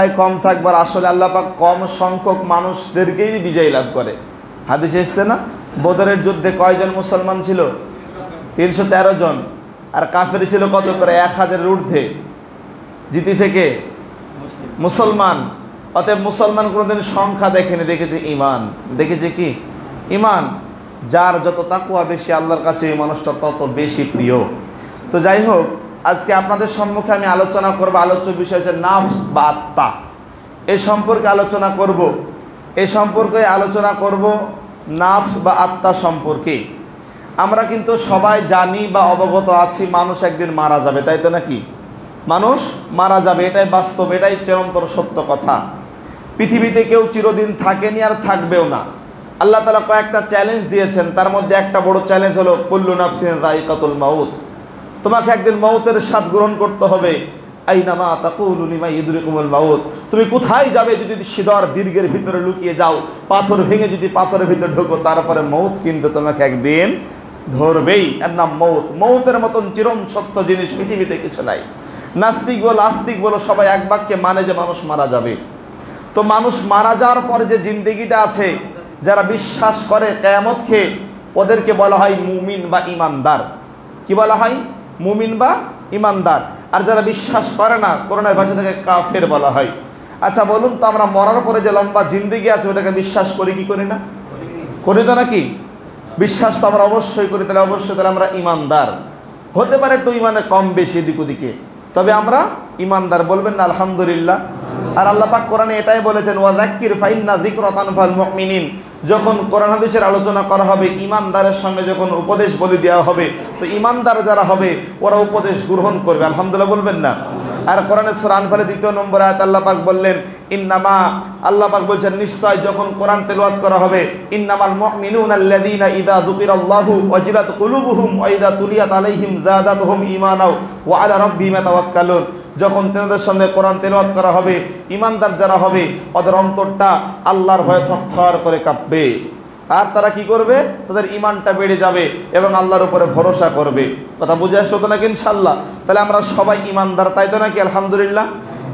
কম থাকবার আসলে আল্লাহ পাক কম সংখ্যক মানুষদেরকেই বিজয় লাভ করে। হাদিসে এসছে না, বদরের যুদ্ধে কয়জন মুসলমান ছিল? 313 জন। আর কাফের ছিল কত করে? 1000-এর ঊর্ধ্বে। জিতেছে কে? মুসলমান। অতএব মুসলমান কোনোদিন সংখ্যা দেখেনি, দেখেছে ইমান। দেখেছে কি? ইমান। যার যত তাকওয়া বেশি আল্লাহর কাছে এই মানুষটা তত বেশি প্রিয়। তো যাই হোক, আজকে আপনাদের সম্মুখে আমি আলোচনা করব, আলোচ্য বিষয় হচ্ছে নাফস বা আত্মা। এই সম্পর্কে আলোচনা করব। এই সম্পর্কে আলোচনা করব নাফস বা আত্মা সম্পর্কে। আমরা কিন্তু সবাই জানি বা অবগত আছি মানুষ একদিন মারা যাবে, তাই তো নাকি? মানুষ মারা যাবে, এটাই বাস্তব, এটাই চিরন্তন সত্য কথা। পৃথিবীতে কেউ চিরদিন থাকেনি আর থাকবেও না। আল্লাহ তাআলা কয়েকটা চ্যালেঞ্জ দিয়েছেন, তার মধ্যে একটা বড় চ্যালেঞ্জ হলো কুল্লু নাফসিন যায়িকাতুল মাউত। তোমাকে একদিন মউতের স্বাদ গ্রহণ করতে হবে। আইনামা তাকুলু লিমা ইদরিকুমুল মাউত। তুমি কোথায় যাবে যদি সিদর দীর্ঘের ভিতরে লুকিয়ে যাও, পাথর ভেঙে যদি পাথরের ভিতরে ঢোকো, তারপরে মউত কিন্তু তোমাকে একদিন ধরবেই। এর নাম মউত। মউতের মতন চিরম সত্য জিনিস পৃথিবীতে কিছু নাই। নাস্তিক বলো আস্তিক বলো, সবাই এক বাক্যে মানে যে মানুষ মারা যাবে। তো মানুষ মারা যাওয়ার পরে যে জিন্দেগিটা আছে, যারা বিশ্বাস করে কিয়ামতকে, ওদেরকে বলা হয় মুমিন বা ইমানদার। কি বলা হয়? মুমিন বা ইমানদার। আর যারা বিশ্বাস করে না, কোরআনের ভাষা থেকে কাফের বলা হয়। আচ্ছা বলুন তো, আমরা মরার পরে যে লম্বা জিন্দেগি আছে ওটাকে বিশ্বাস করি কি করি না? করি তো নাকি? বিশ্বাস তো আমরা অবশ্যই করি। তাহলে অবশ্যই তাহলে আমরা ইমানদার। হতে পারে একটু ইমানে কম বেশি এদিক ওদিকে, তবে আমরা ইমানদার। বলবেন না আলহামদুলিল্লাহ? আর আল্লাহ পাক কোরআনে এটাই বলেছেন, ওয়াযাক্কির ফাইন্না যিকরা তানফাল মুমিনিন। যখন কোরআন হাদিসের আলোচনা করা হবে, ইমানদারের সঙ্গে যখন উপদেশ বলে দেওয়া হবে, তো ইমানদার যারা হবে ওরা উপদেশ গ্রহণ করবে। আলহামদুলিল্লাহ বলবেন না? আর কোরআনের সূরা আনফালের 2 নম্বর আয়াত আল্লাহ পাক বললেন, ইন্নামা, আল্লাহ পাক বলছেন নিশ্চয় যখন কোরআন তেলাওয়াত করা হবে, ইন্নামাল মুমিনুনা আল্লাযীনা ইযা যুকিরাল্লাহু ওয়াজিলাত কুলুবুহুম ওয়া ইযা তুলিয়াত আলাইহিম যাদাতুহুম ঈমানাও ওয়া আলা রাব্বিহিম ইয়াতাওয়াক্কালুন। যখন তেনাদের সামনে কোরআন তেলাওয়াত করা হবে, ইমানদার যারা হবে ওদের অন্তরটা আল্লাহর ভয়ে থরথর করে কাঁপবে। আর তারা কি করবে? তাদের ইমানটা বেড়ে যাবে এবং আল্লাহর উপরে ভরসা করবে। কথা বুঝে আসলো তো নাকি ইনশাআল্লাহ? তাহলে আমরা সবাই ইমানদার, তাই তো নাকি? আলহামদুলিল্লাহ।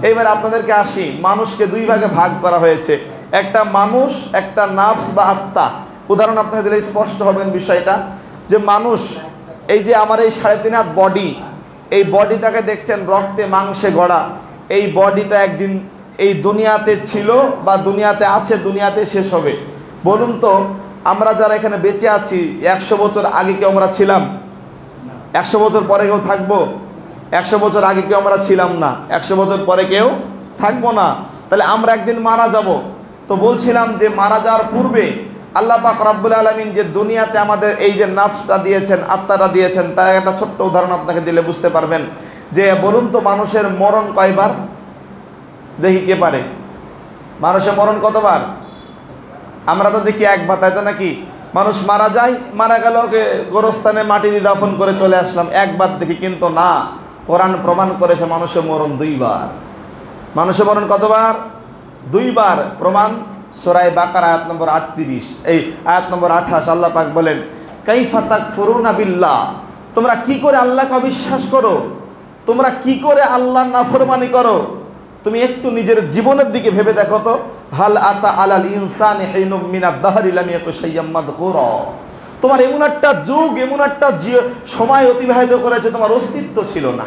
এইবার আপনাদেরকে আসি, মানুষকে দুই ভাগে ভাগ করা হয়েছে, একটা মানুষ, একটা নাফস বা আত্মা। উদাহরণ আপনাকে দিলে স্পষ্ট হবেন বিষয়টা, যে মানুষ, এই যে আমার এই 3.5 হাত বডি, এই বডিটাকে দেখছেন রক্তে মাংসে গড়া। এই বডিটা একদিন এই দুনিয়াতে ছিল বা দুনিয়াতে আছে, দুনিয়াতে শেষ হবে। বলুন তো, আমরা যারা এখানে বেঁচে আছি, 100 বছর আগে কেউ আমরা ছিলাম? 100 বছর পরে কেউ থাকবো? 100 বছর আগে কেউ আমরা ছিলাম না, 100 বছর পরে কেউ থাকবো না। তাহলে আমরা একদিন মারা যাব। তো বলছিলাম যে মারা যাওয়ার পূর্বে আল্লাহ পাক রব্বুল আলামিন যে দুনিয়াতে আমাদের এই যে নাফসটা দিয়েছেন, আত্মাটা দিয়েছেন, তার একটা ছোট্ট উদাহরণ আপনাকে দিলে বুঝতে পারবেন। যে বলুন তো, মানুষের মরণ কয়বার? দেখি কে পারে। মানুষের মরণ কতবার? আমরা তো দেখি একবার, তাই তো নাকি? মানুষ মারা যায়, মারা গেল, গোরস্থানে মাটি দিয়ে দাফন করে চলে আসলাম, একবার দেখি। কিন্তু না, কোরআন প্রমাণ করেছে মানুষের মরণ 2 বার। মানুষের মরণ কতবার? 2 বার। প্রমাণ সূরা বাকারা আয়াত নম্বর 38, এই আয়াত নম্বর 28 আল্লাহ পাক বলেন, কাইফা তাকফুরুনা বিল্লাহ। তোমরা কি করে আল্লাহকে অবিশ্বাস করো? তোমরা কি করে আল্লাহর নাফরমানি করো? তুমি একটু নিজের জীবনের দিকে ভেবে দেখো তো। হাল আতা আলাল ইনসানি হিনুম মিনাদ দাহরি লাম ইয়াকুন শাইয়্যাম মাযকুরা। তোমার এমন একটা যুগ, এমন একটা সময় অতিবাহিত করেছে, তোমার অস্তিত্ব ছিল না।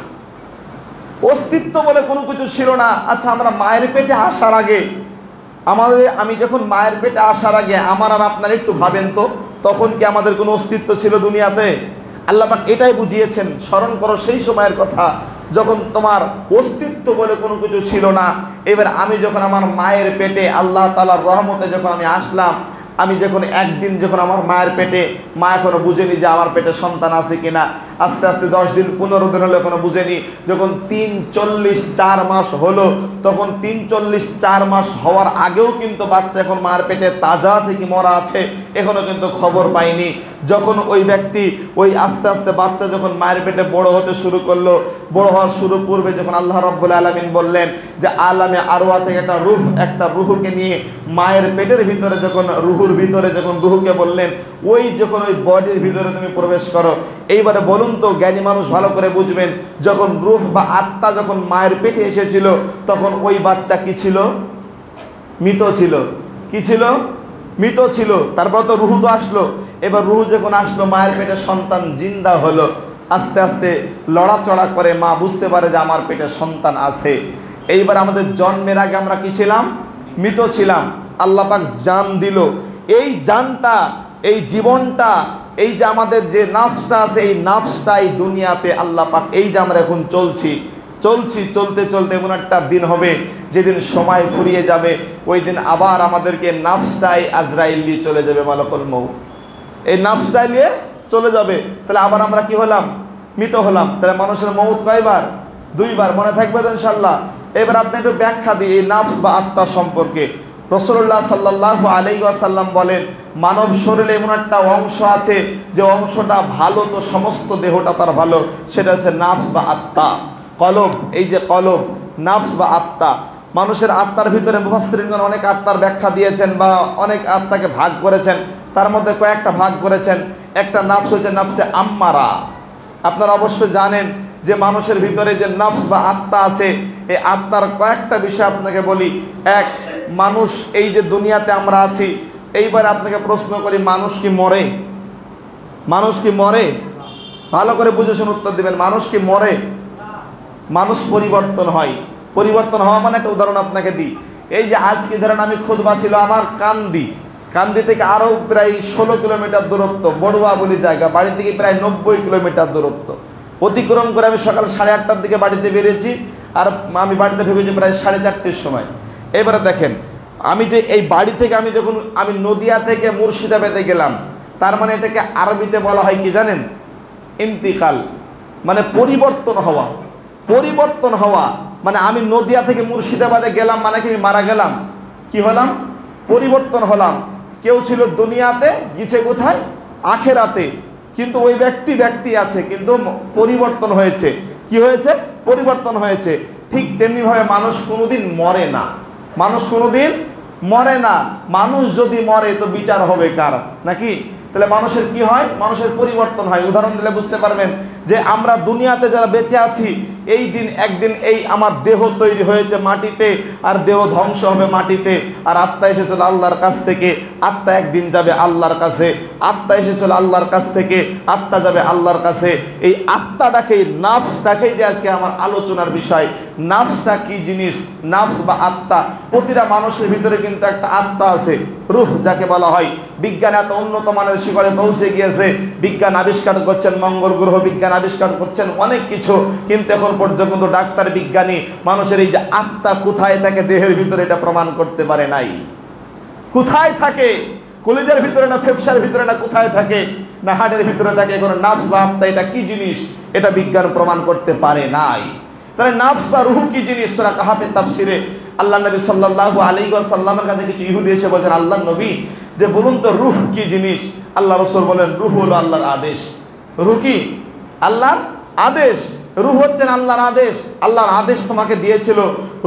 অস্তিত্ব বলে কোনো কিছু ছিল না। আচ্ছা, আমরা মায়ের পেটে আসার আগে, আমি যখন মায়ের পেটে আসার আগে আমার আর আপনার একটু ভাবেন তো, তখন কি আমাদের কোনো অস্তিত্ব ছিল দুনিয়াতে? আল্লাহ পাক এটাই বুঝিয়েছেন। স্মরণ করো সেই সময়ের কথা যখন তোমার অস্তিত্ব বলে কোনো কিছু ছিল না। এবার আমি যখন আমার মায়ের পেটে, আল্লাহ তাআলার রহমতে যখন আমি আসলাম, আমি যখন একদিন যখন আমার মায়ের পেটে, মা এখনো বুঝেনি যে আমার পেটে সন্তান আছে কিনা। আস্তে আস্তে 10 দিন 15 দিন হলো, এখনো বুঝেনি। যখন 3-4 মাস হলো, তখন 3-4 মাস হওয়ার আগেও কিন্তু বাচ্চা এখন মায়ের পেটে তাজা আছে কি মরা আছে এখনো কিন্তু খবর পাইনি। যখন ওই ব্যক্তি, ওই আস্তে আস্তে বাচ্চা যখন মায়ের পেটে বড় হতে শুরু করলো, বড় হওয়ার শুরু পূর্বে যখন আল্লাহ রাব্বুল আলামিন বললেন যে আলামে আরওয়া থেকে একটা রুহকে নিয়ে মায়ের পেটের ভিতরে, যখন রুহুর ভিতরে যখন রুহুকে বললেন, ওই যখন ওই বডির ভিতরে তুমি প্রবেশ করো, এইবারে বলুন তো, জ্ঞানী মানুষ ভালো করে বুঝবেন, যখন রূহ বা আত্মা যখন মায়ের পেটে এসেছিল তখন ওই বাচ্চা কি ছিল? মৃত ছিল। কি ছিল? মৃত ছিল। তারপর তো রুহু তো আসলো। এবার রুহু যখন আসলো, মায়ের পেটে সন্তান জিন্দা হলো। আস্তে আস্তে লড়াচড়া করে মা বুঝতে পারে যে আমার পেটে সন্তান আছে। এইবার আমাদের জন্মের আগে আমরা কি ছিলাম? মৃত ছিলাম। আল্লাহ পাক জান দিল। এই জানটা, এই জীবনটা, এই যে আমাদের যে নাফসটা আছে, এই নাফসটাই দুনিয়াতে আল্লাহ পাক, এই যে আমরা এখন চলছি, চলতে চলতে এমন একটা দিন হবে যেদিন সময় ফুরিয়ে যাবে, ওই দিন আবার আমাদেরকে নাফসটাই আজরাইল নিয়ে চলে যাবে, মালাকুল মউত। এই নাফসটাই নিয়ে চলে যাবে। তাহলে আবার আমরা কি হলাম? মৃত হলাম। তাহলে মানুষের মউত কয়বার? 2 বার। মনে থাকবে তো ইনশাআল্লাহ? এবার আপনি একটু ব্যাখ্যা দিই এই নাফস বা আত্মা সম্পর্কে। রাসূলুল্লাহ সাল্লাল্লাহু আলাইহি ওয়াসাল্লাম বলেন, মানব শরীরে এমন একটা অংশ আছে যে অংশটা ভালো তো সমস্ত দেহটা তার ভালো, সেটা হচ্ছে নাফস বা আত্মা। কলব, এই যে কলব, নাফস বা আত্মা। মানুষের আত্মার ভিতরে মুফাসসিরিনগণ অনেক আত্মার ব্যাখ্যা দিয়েছেন বা অনেক আত্মাকে ভাগ করেছেন। তার মধ্যে কয়েকটা ভাগ করেছেন। একটা নাফস হচ্ছে নাফসে আম্মারা। আপনারা অবশ্যই জানেন যে মানুষের ভিতরে যে নাফস বা আত্মা আছে, এই আত্মার কয়েকটা বিষয় আপনাকে বলি। এক, মানুষ, এই যে দুনিয়াতে আমরা আছি, এইবার আপনাকে প্রশ্ন করি, মানুষ কি মরে? মানুষ কি মরে? ভালো করে বুঝে শুনে উত্তর দিবেন। মানুষ কি মরে? মানুষ পরিবর্তন হয়। পরিবর্তন হওয়া মানে একটা উদাহরণ আপনাকে দিই। এই যে আজকে ধরেন আমি খুতবা ছিল আমার কান্দি থেকে আরও প্রায় 16 কিলোমিটার দূরত্ব, বড়ুয়া বলি জায়গা, বাড়ি থেকে প্রায় 90 কিলোমিটার দূরত্ব অতিক্রম করে আমি সকাল 8:30টার দিকে বাড়িতে বেরিয়েছি, আর আমি বাড়িতে ঢুকেছি প্রায় 4:30টার সময়। এবারে দেখেন, আমি যে এই বাড়ি থেকে আমি নদিয়া থেকে মুর্শিদাবাদে গেলাম, তার মানে এটাকে আরবিতে বলা হয় কি জানেন? ইন্তিকাল, মানে পরিবর্তন হওয়া। পরিবর্তন হওয়া মানে আমি নদিয়া থেকে মুর্শিদাবাদে গেলাম মানে কি আমি মারা গেলাম? কি হলাম? পরিবর্তন হলাম। কেউ ছিল দুনিয়াতে, গিয়েছে কোথায়? আখেরাতে। কিন্তু ওই ব্যক্তি আছে, কিন্তু পরিবর্তন হয়েছে। কি হয়েছে? পরিবর্তন হয়েছে। ঠিক তেমনিভাবে মানুষ কোনোদিন মরে না। মানুষ কোনোদিন মরে না। মানুষ যদি মরে তো বিচার হবে কার? নাকি? তাহলে মানুষের কি হয়? মানুষের পরিবর্তন হয়। উদাহরণ দিলে বুঝতে পারবেন যে আমরা দুনিয়াতে যারা বেঁচে আছি, এই দিন একদিন এই আমার দেহ তৈরি হয়েছে মাটিতে, আর দেহ ধ্বংস হবে মাটিতে, আর আত্মা এসেছিল আল্লাহর কাছ থেকে। আত্মা একদিন যাবে আল্লাহর কাছে। আত্মা এসেছিল আল্লাহর কাছ থেকে, আত্মা যাবে আল্লাহর কাছে। এই আত্মাটাকেই, নাফসটাকেই যে আজকে আমার আলোচনার বিষয়। নাফসটা কি জিনিস? নাফস বা আত্মা, প্রতিটা মানুষের ভিতরে কিন্তু একটা আত্মা আছে, রূহ যাকে বলা হয়। বিজ্ঞান এত উন্নত মানের শিখরে পৌঁছে গিয়েছে, বিজ্ঞান আবিষ্কার করছেন মঙ্গল গ্রহ, বিজ্ঞান আবিষ্কার করছেন অনেক কিছু, কিন্তু এখন পর্যন্ত ডাক্তার বিজ্ঞানী মানুষের এই যে আত্মা কোথায় থাকে দেহের ভিতরে এটা প্রমাণ করতে পারে নাই। কোথায় থাকে? কলিজার ভিতরে না ফেফসার ভিতরে না কোথায় থাকে? না হাড়ের ভিতরে থাকে? কোনো নাফস বা আত্মা এটা কি জিনিস? এটা বিজ্ঞান প্রমাণ করতে পারে নাই। তাহলে নাফস বা রূহ কি জিনিস? সূরা কাহাফের তাফসিরে আল্লাহ নবী সাল্লাল্লাহু আলাইহি ওয়াসাল্লামের কাছে কিছু ইহুদি এসে বলেন, আল্লাহ নবী, যে বলুন তো রূহ কি জিনিস? আল্লাহ রাসূল বলেন, রূহ হলো আল্লাহর আদেশ। রূহ কি? আল্লাহর আদেশ। রূহ হচ্ছেন আল্লাহর আদেশ। আল্লাহর আদেশ তোমাকে দিয়েছিল,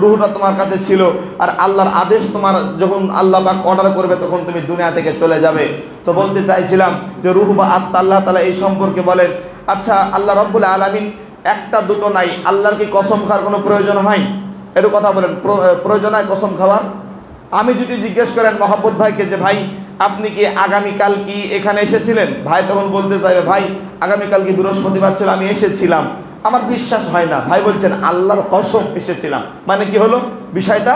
রূহটা তোমার কাছে ছিল। আর আল্লাহর আদেশ তোমার যখন আল্লাহ পাক অর্ডার করবে তখন তুমি দুনিয়া থেকে চলে যাবে। তো বলতে চাইছিলাম যে রূহ বা আত্মা, আল্লাহ তাআলা এই সম্পর্কে বলেন। আচ্ছা, আল্লাহ রাব্বুল আলামিন একটা দুটো নাই, আল্লাহর কি কসম খাওয়ার কোনো প্রয়োজন হয়? একটু কথা বলেন, প্রয়োজন হয় কসম খাওয়ার? আমি যদি জিজ্ঞেস করেন মহব্বত ভাইকে যে ভাই আপনি কি আগামীকাল কি এখানে এসেছিলেন, ভাই তখন বলতে চাইবে ভাই আগামীকাল কি বৃহস্পতিবার ছিল, আমি এসেছিলাম, আমার বিশ্বাস হয় না। ভাই বলছেন আল্লাহর কসম এসেছিলাম, মানে কি হলো? বিষয়টা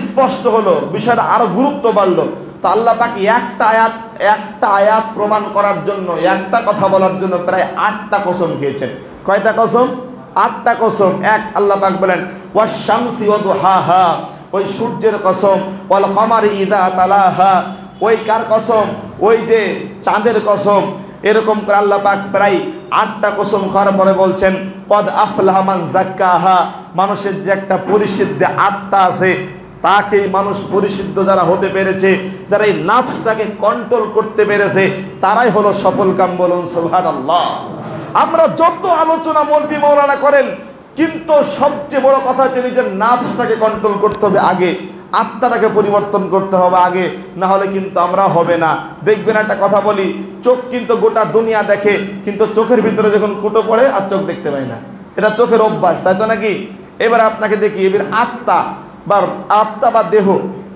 স্পষ্ট হলো, বিষয়টা আরো গুরুত্ব বাড়লো। তো আল্লাহ পাক একটা আয়াত প্রমাণ করার জন্য, একটা কথা বলার জন্য প্রায় 8টা কসম খেয়েছেন। কয়টা কসম? 8টা কসম। এক, আল্লাহ পাক বলেন ওয়াশ শামসি ওয়া দুহাহা, ওই সূর্যের কসম। ওয়াল কমারি ইযা তালাহা, ওই কার কসম? ওই যে চাঁদের কসম। এরকম করে আল্লাহ পাক প্রায় 8টা কসম খাওয়ার পরে বলছেন কদ আফলাহা মান যাক্কাহা, মানুষের যে একটা পরিশুদ্ধ আত্মা আছে, তাকেই মানুষ পরিশুদ্ধ যারা হতে পেরেছে, যারা এই নাফসটাকে কন্ট্রোল করতে পেরেছে, তারাই হলো সফলকাম। বলুন সুবহানাল্লাহ। আমরা যত আলোচনা মৌলবি মাওলানা করেন, কিন্তু সবচেয়ে বড় কথা হচ্ছে নিজের নাফসটাকে কন্ট্রোল করতে হবে আগে। আত্মাটাকে পরিবর্তন করতে হবে আগে, না হলে কিন্তু আমরা হবে না। দেখবেন একটা কথা বলি, চোখ কিন্তু গোটা দুনিয়া দেখে, কিন্তু চোখের ভিতরে যখন কুটো পড়ে আর চোখ দেখতে পায় না, এটা চোখের অভ্যাস, তাই তো নাকি? এবার আপনাকে দেখি, এবার আত্মা বা দেহ,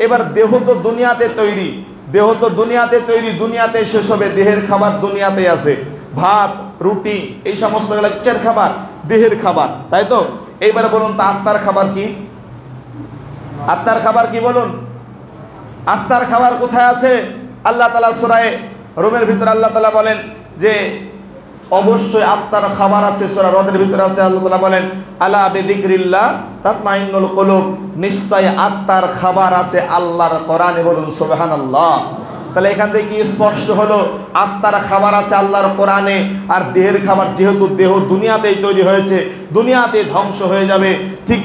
এবার দেহ তো দুনিয়াতে তৈরি, দেহ তো দুনিয়াতে তৈরি, দুনিয়াতে শেষ হবে, দেহের খাবার দুনিয়াতে আছে, ভাত রুটি এই সমস্ত কিসের খাবার? দেহের খাবার, তাই তো? এইবারে বলুন তো আত্মার খাবার কি? আত্মার খাবার কি বলুন? আত্মার খাবার কোথায় আছে? আল্লাহ তাআলা সূরা রুমের ভিতরে আল্লাহ তাআলা বলেন যে অবশ্যই আত্মার খাবার আছে, সূরা রদের ভিতরে আছে। আল্লাহ তাআলা বলেন আলা বিযিকরিল্লাহ তাতমাইন্নুল কুলুব, নিশ্চয় আত্মার খাবার আছে আল্লাহর কোরআনে, বলুন সুবহানাল্লাহ। তাহলে এখান থেকে কি স্পষ্ট হলো? আত্মার খাবার আছে আল্লাহর কোরআনে, আর দেহের খাবার, যেহেতু দেহ দুনিয়াতেই তৈরি হয়েছে, দুনিয়াতে ধ্বংস হয়ে যাবে, ঠিক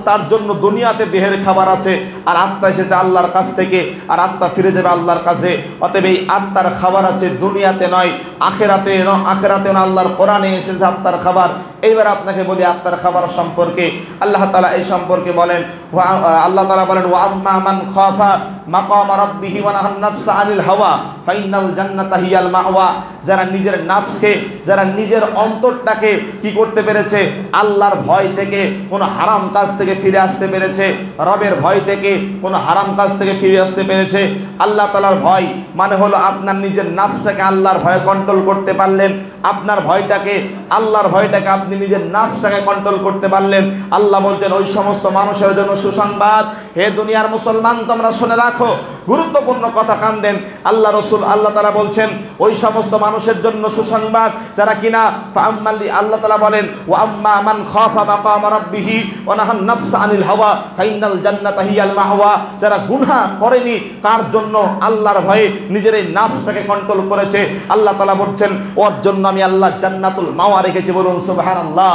তার জন্য দুনিয়াতে দেহের খাবার আছে, আর আত্মা এসেছে আল্লাহর কাছ থেকে, আর আত্মা ফিরে যাবে আল্লাহর কাছে। অতএব এই আত্মার খাবার আছে দুনিয়াতে নয়, আখেরাতে আখেরাতে না, আল্লাহর কোরআনে এসেছে আত্মার খাবার। এইবার আপনাকে বলি আত্মার খাবার সম্পর্কে। আল্লাহ তাআলা এই সম্পর্কে বলেন, আল্লাহ তাআলা বলেন ওয়া আম্মা মান খাফা মাকাম রাব্বিহি ওয়া নাহান নাফসা আনিল হাওয়া ফাইনাল জান্নাতা হিয়াল মাওয়া। যারা নিজের নাফসকে, যারা নিজের অন্তরটাকে কি করতে পেরেছে? আল্লাহর ভয় থেকে, কোনো হারাম কাজ থেকে ফিরে আসতে পেরেছে, রবের ভয় থেকে, কোনো হারাম কাজ থেকে ফিরে আসতে পেরেছে। আল্লাহ তাআলার ভয় মানে হলো আপনার নিজের নাফসটাকে আল্লাহর ভয়ে কন্ট্রোল করতে পারলেন, আপনার ভয়টাকে, আল্লাহর ভয়টাকে আপনি নিজের নাফসটাকে কন্ট্রোল করতে পারলেন। আল্লাহ বলছেন ওই সমস্ত মানুষের জন্য সুসংবাদ, হে দুনিয়ার মুসলমান তোমরা শুনে রাখো, গুরুত্বপূর্ণ কথা কান দেন। আল্লাহ রাসূল আল্লাহ তাআলা বলছেন ওই সমস্ত মানুষের জন্য সুসংবাদ যারা কিনা ফাআম্মালি, আল্লাহ তাআলা বলেন ওয়া আম্মা মান খাফা মাকাম রাব্বিহি ওয়া নাহান নাফসা আনিল হাওয়া ফাইনাল জান্নাতা হিয়াল মাওয়া। যারা গুনাহ করেনি, তার জন্য আল্লাহর ভয়ে নিজের এই নাফসটাকে কন্ট্রোল করেছে, আল্লাহ তাআলা বলছেন ওর জন্য আমি আল্লাহ জান্নাতুল মাওয়া রেখেছি, বলুন সুবহানাল্লাহ।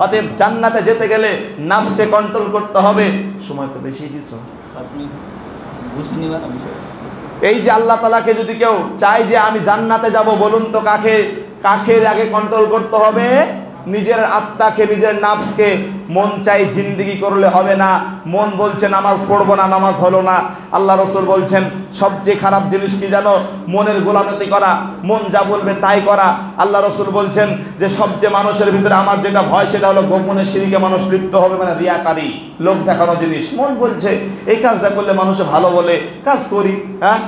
অতএব জান্নাতে যেতে গেলে নাফসকে কন্ট্রোল করতে হবে। সময় তো বেশি দিছো, 5 মিনিট বুঝিনি না বিষয়। এই যে আল্লাহ তাআলাকে যদি কেউ চায় যে আমি জান্নাতে যাব, বলুন তো কাকে আগে কন্ট্রোল করতে হবে? নিজের আত্মাকে, নিজের নাফসকে। মন চাই জিন্দেগি করলে হবে না, মন বলছে নামাজ পড়বো না, নামাজ হলো না। আল্লাহ রাসূল বলছেন সবচেয়ে খারাপ জিনিস কি জানো? মনের গোলামি করা, মন যা বলবে তাই করা। আল্লাহ রাসূল বলছেন যে সবচেয়ে মানুষের ভিতরে আমার যেটা ভয় সেটা হলো গোপনে শিরকে মানুষ লিপ্ত হবে, মানে রিয়াকারী, লোক দেখানো জিনিস। মন বলছে এই কাজটা করলে মানুষে ভালো বলে, কাজ করি। হ্যাঁ,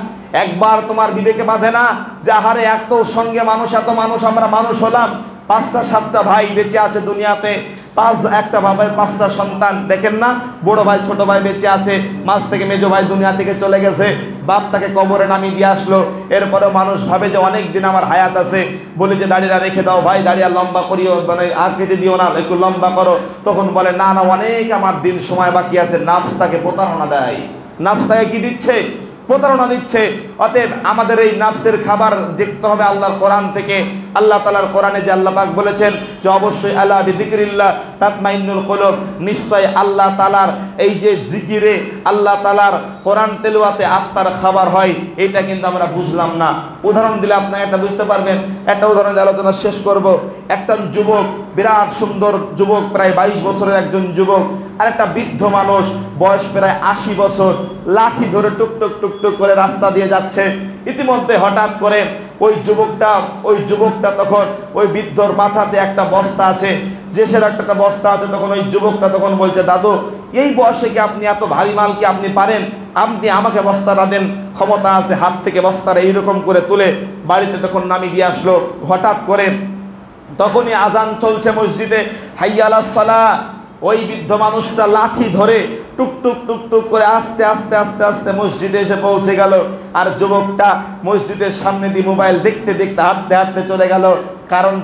একবার তোমার বিবেকে বাঁধে না যে আহারে এত সঙ্গে মানুষ, এত মানুষ, আমরা মানুষ হলাম, 5টা 7টা ভাই বেঁচে আছে দুনিয়াতে, একটা বাবার 5টা সন্তান, দেখেন না? বড় ভাই ছোট ভাই বেঁচে আছে, মাঝ থেকে মেজো ভাই দুনিয়া থেকে চলে গেছে, বাপ তাকে কবরে নামিয়ে দিয়ে আসলো। এরপরেও মানুষ ভাবে যে অনেক দিন আমার হায়াত আছে, বলে যে দাড়িটা রেখে দাও ভাই, দাড়ি আর লম্বা করিও, মানে আর কেটে দিও না, একটু লম্বা করো। তখন বলে না না, অনেক আমার দিন সময় বাকি আছে। নাফস তাকে প্রতারণা দেয়, নাফস তাকে কি দিচ্ছে? প্রতারণা দিচ্ছে। অতএব আমাদের এই নাফসের খাবার দেখতে হবে আল্লাহর কোরআন থেকে। আল্লাহ তাআলার কোরআনে যে আল্লাহ পাক বলেছেন যে অবশ্যই আলা বিযিকরিল্লাহ তাতমাইন্নুল কুলুব, নিশ্চয় আল্লাহ তাআলার এই যে জিকিরে, আল্লাহ তাআলার কোরআন তেলাওয়াতে আত্মার খাবার হয়, এটা কিন্তু আমরা বুঝলাম না। উদাহরণ দিলে আপনারা এটা বুঝতে পারবেন। একটা উদাহরণ দিয়ে আলোচনা শেষ করব। একটা যুবক, বিরাট সুন্দর যুবক, প্রায় 22 বছরের একজন যুবক, আর একটা বৃদ্ধ মানুষ, বয়স প্রায় 80 বছর, লাঠি ধরে টুকটুক টুকটুক করে রাস্তা দিয়ে যাচ্ছে। ইতিমধ্যে হঠাৎ করে ওই যুবকটা তখন, ওই বৃদ্ধর মাথাতে একটা বস্তা আছে, জেসের একটা বস্তা আছে। তখন ওই যুবকটা তখন বলছে, দাদু এই বয়সে কি আপনি এত ভারী মাল কি আপনি পারেন? আপনি আমাকে বস্তাটা দেন, ক্ষমতা আছে। হাত থেকে বস্তাটা এইরকম করে তুলে বাড়িতে তখন নামিয়ে দিয়ে আসলো। হঠাৎ করে তখনই আজান চলছে মসজিদে, হাইয়া আলাস সালাহ। ওই বৃদ্ধ মানুষটা লাঠি ধরে টুকটুক টুকটুক করে আস্তে আস্তে আস্তে আস্তে মসজিদে এসে পৌঁছে গেল। আর যুবকটা মসজিদের সামনে দিয়ে মোবাইল দেখতে দেখতে হাঁটতে হাঁটতে চলে গেল। কারণ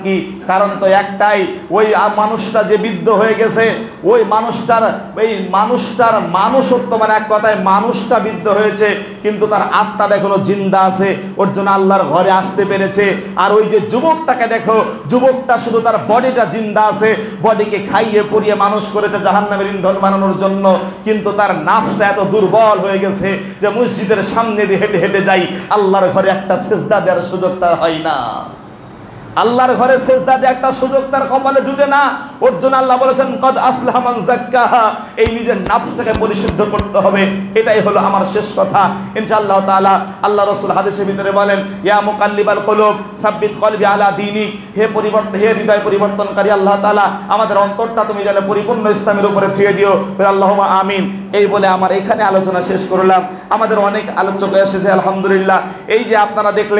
কি? কারণ তো একটাই, ওই মানুষটা যে বৃদ্ধ হয়ে গেছে, ওই মানুষটার মানুষত্ব, মানে এক কথায় মানুষটা বৃদ্ধ হয়েছে, কিন্তু তার আত্মাটা এখনো জিন্দা আছে, ওর জন্য আল্লাহর ঘরে আসতে পেরেছে। আর ওই যে যুবকটাকে দেখো, যুবকটা শুধু তার বডিটা জিন্দা আছে, বডিকে খাইয়ে পরিয়ে মানুষ করেছে জাহান্নামের ইন্ধন বানানোর জন্য, কিন্তু তার নাফসটা এত দুর্বল হয়ে গেছে যে মসজিদের সামনে দিয়ে হেঁটে হেঁটে যাই, আল্লাহর ঘরে একটা সিজদা দেওয়ার সুযোগ তার হয় না। আল্লাহর ঘরে সিজদা দিয়ে একটা সুযোগ তার কপালে জুটে না, ওর জন্য আল্লাহ বলেছেন কদ আফলাহা মান যাক্কাহা, এই নিজের নফসটাকে পরিশুদ্ধ করতে হবে। এটাই হলো আমার শেষ কথা ইনশাআল্লাহ তাআলা। আল্লাহ রাসূল হাদিসের ভিতরে বলেন, ইয়া মুকাল্লিবাল কুলুব সাব্বিত কলবি আলা দীনিক, হে হৃদয় পরিবর্তনকারী আল্লাহ তাআলা, আমাদের অন্তরটা তুমি যেন পরিপূর্ণ ইসলামের উপরে থুয়ে দিও, আল্লাহুম্মা আমিন। এই বলে আমার এখানে আলোচনা শেষ করলাম। আমাদের অনেক আলোচক এসেছে আলহামদুলিল্লাহ। এই যে আপনারা দেখলেন